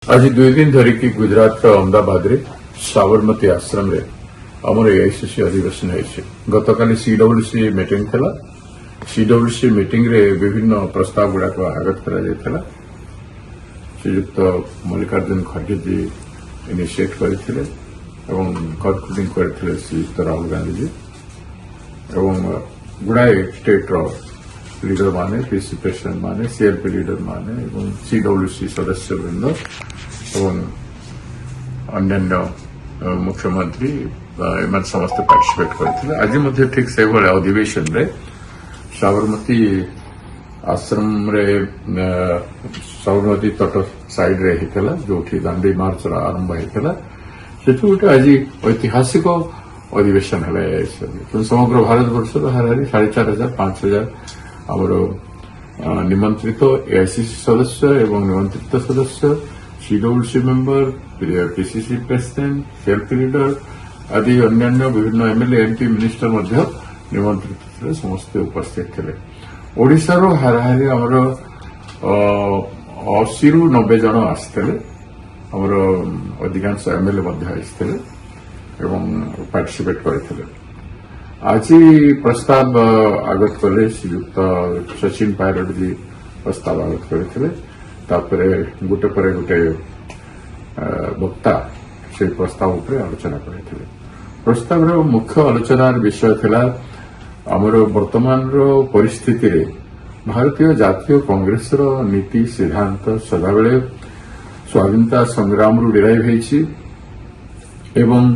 आज 2 दिन धरिकी गुजरात अहमदाबाद रे साबरमती आश्रम रे आमर एआईसीसी अधिवेशन है। गतकाली सीडब्ल्यूसी मीटिंग थला। सीडब्ल्यूसी मीटिंग रे विभिन्न प्रस्ताव गुड़ा को आगत करा जायथला। श्रीयुक्त मल्लिकार्जुन खड़गे जी इनिशिएट करथिले एवं कंक्लूडिंग करथिले श्रीयुक्त राहुल गांधी जी एवं गुड़ाए स्टेट रो लीडर माने, पीसी प्रेसिडेंट माने, सीएलपी लीडर माने एवं सीडब्ल्यूसी सदस्य वृंद एवं अन्यान्य मुख्यमंत्री एम समस्त पार्टिसिपेट करथिले। आज मध्य ठीक से अधिवेशन रे साबरमती आश्रम रे साबरमती तट साइड रे हितला जोठी दांडी मार्च आरंभ हितला सेठु गोटे आज ऐतिहासिक अधिवेशन है। समग्र भारत वर्ष हाराहारी 4,500 5,000 आमर निमंत्रित एआईसीसी सदस्य एवं निमंत्रित सदस्य, CWC member, PCC president, CLP leader आदि अन्यान्य विभिन्न एमएलए एमपी मिनिस्टर मध्य निमंत्रित थे, समस्त उपस्थित थे। ओडिशार हाराहारी आमर 80 ରୁ 90 जन आसते आमर अधिकांश एमएलए आसते एवं पार्टिसिपेट करते। आज प्रस्ताव आगत कले श्रीयुक्त सचिन पायलट जी प्रस्ताव आगत करते। गोटे पर गोटे वक्ता से प्रस्ताव उपर आलोचना करते। प्रस्ताव मुख्य आलोचनार विषय थिला आमर वर्तमान परिस्थिति रे भारतीय जातीय कांग्रेस नीति सिद्धांत सदाबेले स्वाधीनता संग्राम रु डिराइव होईछि एवं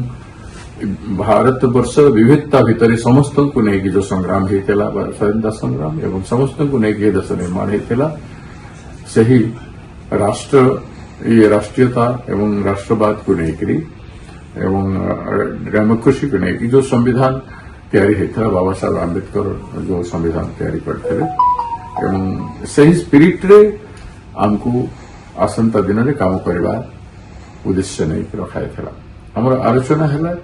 भारत वर्ष विविधता भितर समस्त को लेकिन जो संग्राम होता स्वाधीनता संग्राम एवं समस्त को लेकिन देश निर्माण होता सही राष्ट्र ये राष्ट्रीयता एवं राष्ट्रवाद को लेकर एवं डेमोक्रेसी को लेकर जो संविधान तैयारी होता बाबा साहब आंबेडकर जो संविधान तैयारी करते एवं सही स्पिरिट रे आमको आसंता दिन में काम करने उद्देश्य नहीं रखाई आमर आलोचना है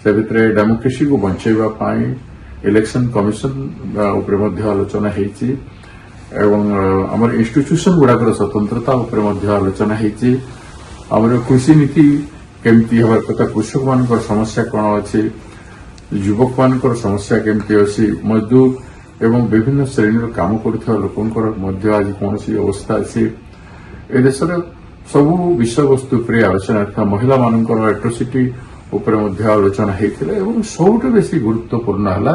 से भितर डेमोक्रेसी को बंचाइबा इलेक्शन कमिशन उपरे मध्य आलोचना होईची एवं आमर इंस्टीट्यूशन गुड़ाकर स्वतंत्रता उपरे मध्य आलोचना होईची। आमर कृषि नीति केमती हबार कथा, कृषक मान समस्या कौन अच्छी, युवक मान समस्या केमती अच्छी, मजदूर एवं विभिन्न श्रेणी काम करुवा लोकंकर मध्य आज कौन सी अवस्था अच्छी ए देशर सबू विषय वस्तु पर आलोचना था। महिला मानकर एट्रोसिटी उपर मध्य आलोचना होता एवं सबुठ बेसी गुरुत्वपूर्ण है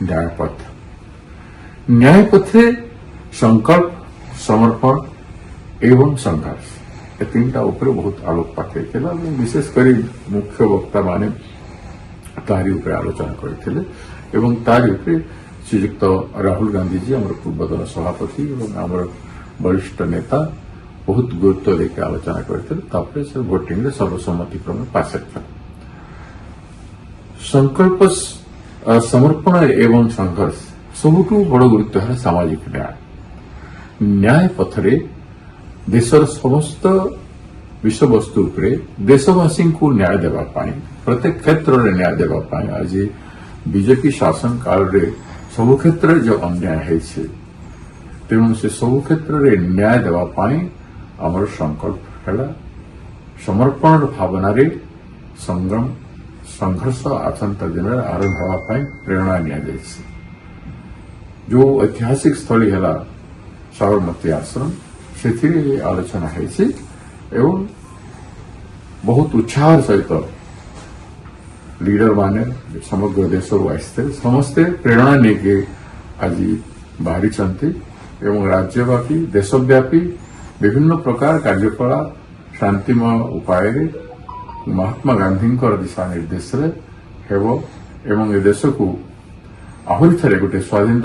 न्यायपथ। न्यायपथे संकल्प, समर्पण एवं संघर्ष ए तीनटा उपर बहुत आलोकपात होता। विशेषकर मुख्य वक्ता माने तारी उपर आलोचना करते एवं तारी उपर श्रीयुक्त राहुल गांधी जी आम पूर्वतन सभापति एवं आम वरिष्ठ नेता बहुत गुरुत्व देकर आलोचना करते। से भोटिंग सर्वसम्मति क्रम पास था। संकल्प, समर्पण एवं संघर्ष सबुठ बड़ गुरुत्व है सामाजिक न्याय। न्याय पथरे देशर समस्त विषय वस्तु देशवासी को न्याय देवाई, प्रत्येक क्षेत्र में न्याय देवाई आज बीजेपी शासन काल रे सबु क्षेत्र जो अन्याय है तेणु से सबु क्षेत्र में न्याय देवाई आमर संकल्प है। समर्पण भावना रे संग्राम संघर्ष आसंता दिन आरंभ होगापाई प्रेरणा नि जो ऐतिहासिक स्थली है साबरमती आश्रम से आलोचना है एवं बहुत उत्साह सहित लीडर माने समग्र देश आसते समस्ते प्रेरणा नहीं आज बाहरी एवं राज्यव्यापी देशव्यापी विभिन्न प्रकार कार्यकलाप शांतिमय उपाय महात्मा गांधी दिशा निर्देश एवं ए देश को आहरी थे गोटे स्वाधीन